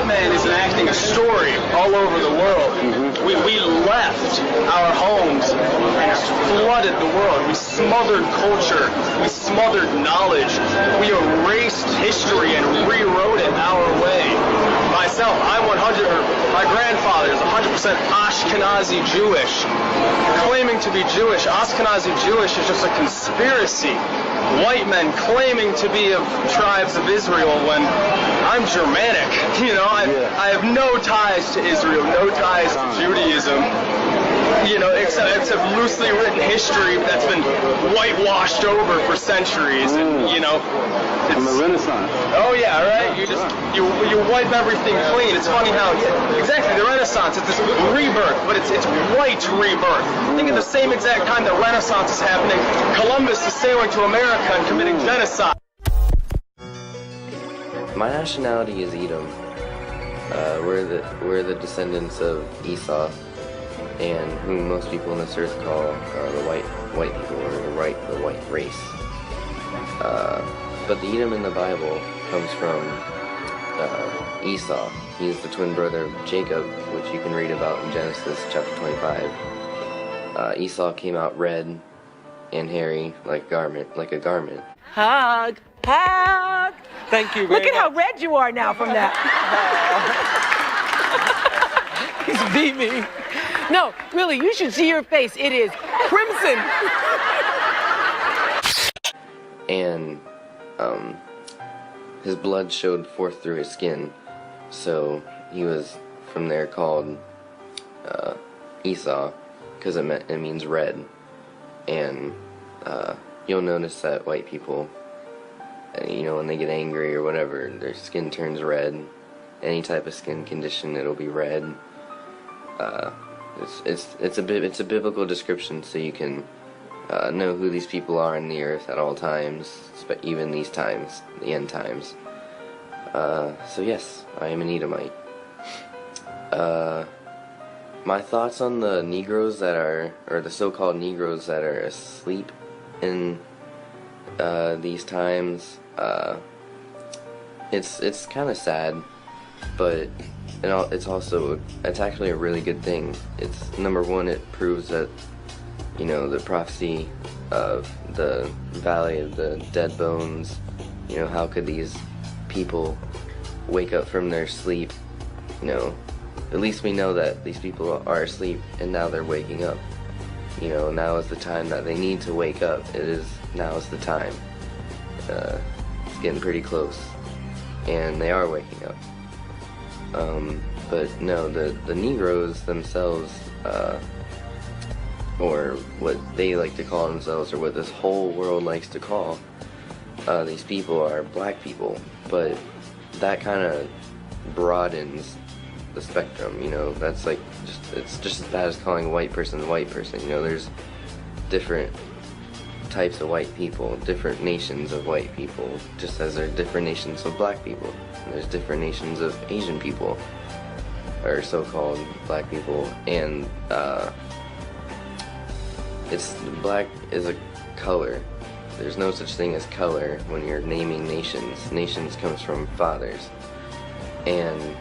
white man is enacting a story all over the world. We left our homes and flooded the world. We smothered culture. We smothered knowledge. We erased history and rewrote it our way. Myself, my grandfather is 100% Ashkenazi Jewish. Claiming to be Jewish, Ashkenazi Jewish is just a conspiracy. White men claiming to be of tribes of Israel when I'm Germanic. You know, I have no ties to Israel, no ties to Judaism. You know, except loosely written history that's been whitewashed over for centuries, and you know, it's from the Renaissance. Oh yeah, right. You wipe everything clean. It's funny how exactly the Renaissance. It's this rebirth, but it's white rebirth. Think of the same exact time the Renaissance is happening. Columbus is sailing to America and committing genocide. My nationality is Edom. We're the descendants of Esau, and whom most people on this earth call the white people, or the white race. But the Edom in the Bible comes from Esau. He's the twin brother of Jacob, which you can read about in Genesis chapter 25. Esau came out red and hairy like a garment. Hug, hug. Thank you very Look at much. how red you are now from that. He's beaming. No, really, you should see your face. It is crimson. And his blood showed forth through his skin, so he was from there called Esau, because it means red. And you'll notice that white people, you know, when they get angry or whatever, their skin turns red. Any type of skin condition, it'll be red. It's a biblical description, so you can know who these people are in the earth at all times, even these times, the end times. So yes, I am an Edomite. My thoughts on the Negroes that are, or the so-called Negroes that are asleep in these times, it's kind of sad, but it's actually a really good thing. It's, number one, it proves that, you know, the prophecy of the Valley of the Dead Bones, you know, how could these people wake up from their sleep? You know, at least we know that these people are asleep and now they're waking up. You know, now is the time that they need to wake up. Now is the time. It's getting pretty close, and they are waking up. But no, the Negroes themselves, or what they like to call themselves, or what this whole world likes to call these people, are black people. But that kind of broadens the spectrum, you know. That's like it's just as bad as calling a white person a white person. You know, there's different types of white people, different nations of white people, just as there are different nations of black people. And there's different nations of Asian people, or so-called black people, and black is a color. There's no such thing as color when you're naming nations. Nations comes from fathers, and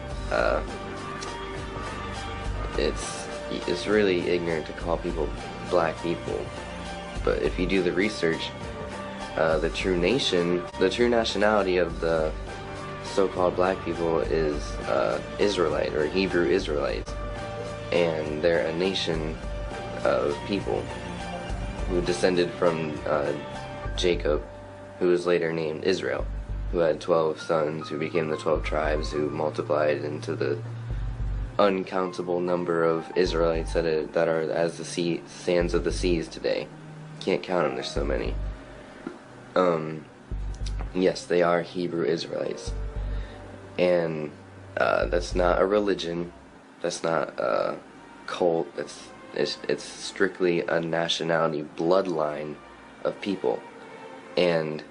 it's really ignorant to call people black people. But if you do the research, the true nationality of the so-called black people is Israelite, or Hebrew Israelites, and they're a nation of people who descended from Jacob, who was later named Israel, who had 12 sons, who became the 12 tribes, who multiplied into the uncountable number of Israelites that are as the sands of the seas today. Can't count them, there's so many. Yes, they are Hebrew Israelites, and that's not a religion, that's not a cult, it's strictly a nationality, bloodline of people, and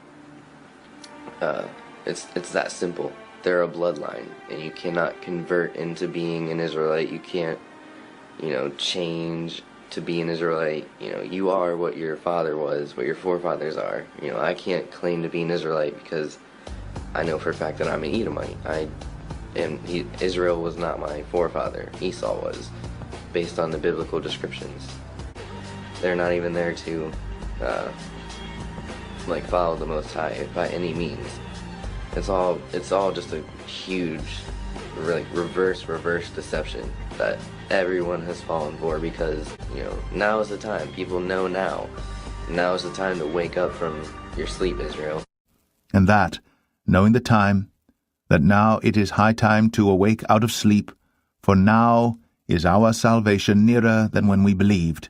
it's that simple. They're a bloodline, and you cannot convert into being an Israelite. You can't, you know, change to be an Israelite. You know, you are what your father was, what your forefathers are. You know, I can't claim to be an Israelite because I know for a fact that I'm an Edomite. And Israel was not my forefather. Esau was, based on the biblical descriptions. They're not even there to like follow the Most High by any means. It's all just a huge reverse deception that everyone has fallen for, because now is the time. People know now. Now is the time to wake up from your sleep, Israel. And that, knowing the time, that now it is high time to awake out of sleep, for now is our salvation nearer than when we believed.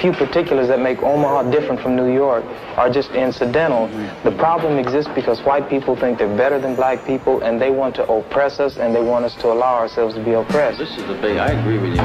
Few particulars that make Omaha different from New York are just incidental. The problem exists because white people think they're better than black people, and they want to oppress us, and they want us to allow ourselves to be oppressed. This is I agree with you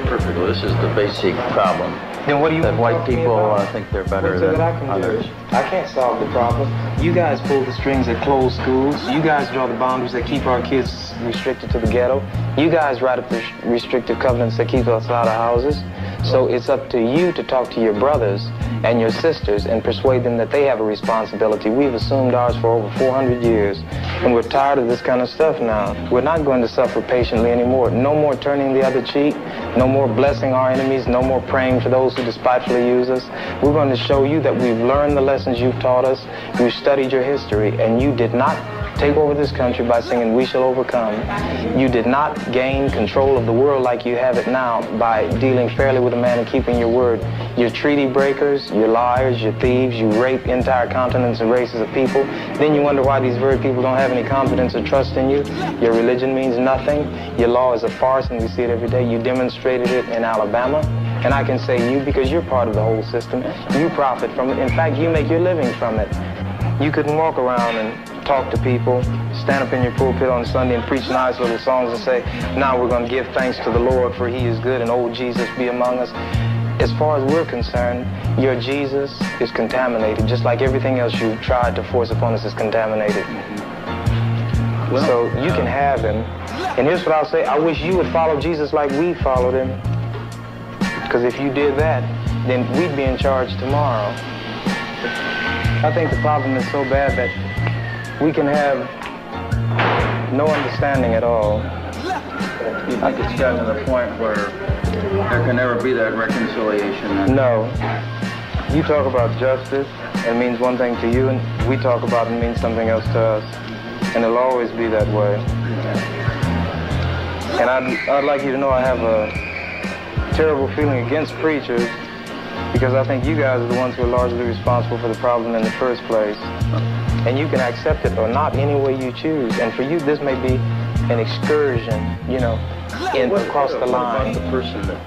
perfectly. This is the basic problem. Then what do you that white people think they're better than others? I can't solve the problem. You guys pull the strings that close schools. You guys draw the boundaries that keep our kids restricted to the ghetto. You guys write up the restrictive covenants that keep us out of houses. So it's up to you to talk to your brothers and your sisters and persuade them that they have a responsibility. We've assumed ours for over 400 years, and we're tired of this kind of stuff now. We're not going to suffer patiently anymore. No more turning the other cheek. No more blessing our enemies. No more praying for those who despitefully use us. We're going to show you that we've learned the lessons you've taught us. We've studied your history, and you did not take over this country by singing "We Shall Overcome." You did not gain control of the world like you have it now by dealing fairly with a man and keeping your word. You're treaty breakers, you're liars, you're thieves, you rape entire continents and races of people. Then you wonder why these very people don't have any confidence or trust in you. Your religion means nothing. Your law is a farce, and we see it every day. You demonstrated it in Alabama. And I can say you because you're part of the whole system. You profit from it. In fact, you make your living from it. You couldn't walk around and talk to people, stand up in your pulpit on Sunday and preach nice little songs and say, now we're going to give thanks to the Lord for he is good and old Jesus be among us. As far as we're concerned, your Jesus is contaminated, just like everything else you've tried to force upon us is contaminated. So you can have him. And here's what I'll say, I wish you would follow Jesus like we followed him. Because if you did that, then we'd be in charge tomorrow. I think the problem is so bad that we can have no understanding at all. You think it's gotten to the point where there can never be that reconciliation? No. You talk about justice, it means one thing to you, and we talk about it means something else to us. And it'll always be that way. And I'd like you to know I have a terrible feeling against preachers, because I think you guys are the ones who are largely responsible for the problem in the first place. And you can accept it or not any way you choose. And for you, this may be an excursion, across the line. What about the person that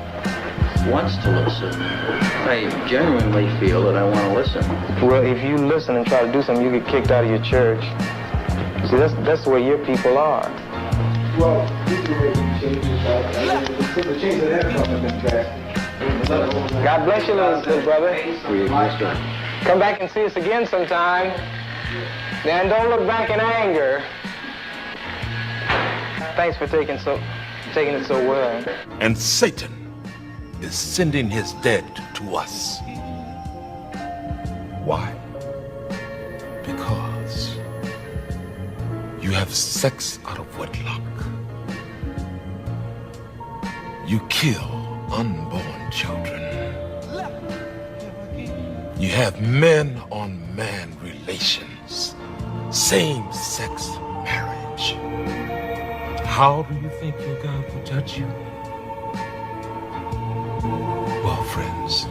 wants to listen? I genuinely feel that I want to listen. Well, if you listen and try to do something, you get kicked out of your church. See, that's the way your people are. Well, people are making changes. The changes that have come have been drastic. God bless you, little brother. We exist. Come back and see us again sometime. And don't look back in anger. Thanks for taking it so well. And Satan is sending his dead to us. Why? Because you have sex out of wedlock. You kill unborn children. You have man-on-man relations, same-sex marriage. How do you think your God will judge you? Well, friends,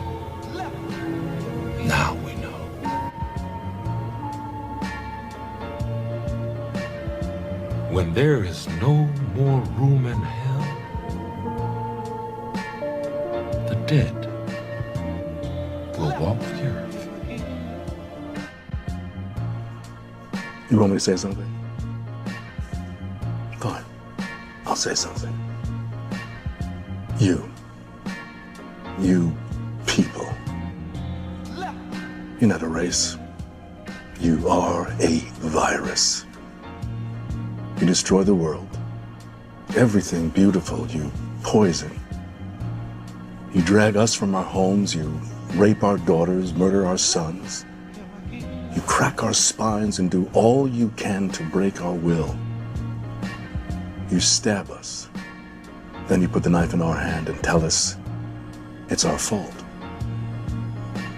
now we know. When there is no more room in hell, the dead will walk the earth. You want me to say something? Fine. I'll say something. You people. You're not a race. You are a virus. You destroy the world. Everything beautiful you poison. You drag us from our homes. You rape our daughters, murder our sons. You crack our spines and do all you can to break our will. You stab us. Then you put the knife in our hand and tell us it's our fault.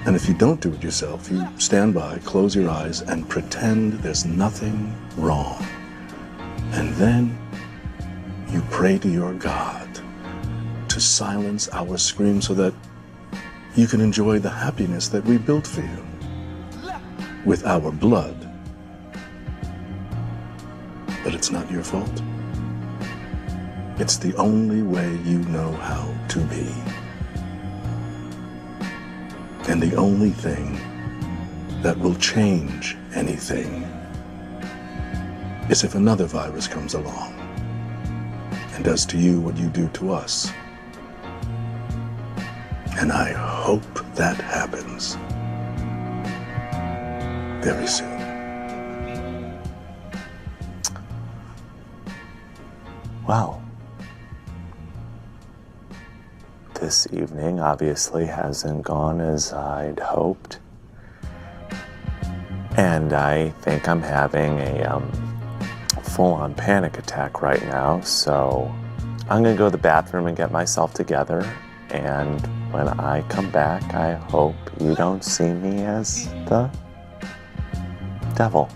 And if you don't do it yourself, you stand by, close your eyes, and pretend there's nothing wrong. And then you pray to your God to silence our screams so that you can enjoy the happiness that we built for you with our blood. But it's not your fault. It's the only way you know how to be. And the only thing that will change anything is if another virus comes along and does to you what you do to us. And I hope that happens very soon. Well, this evening obviously hasn't gone as I'd hoped. And I think I'm having a full-on panic attack right now, so I'm gonna go to the bathroom and get myself together, and when I come back, I hope you don't see me as the devil.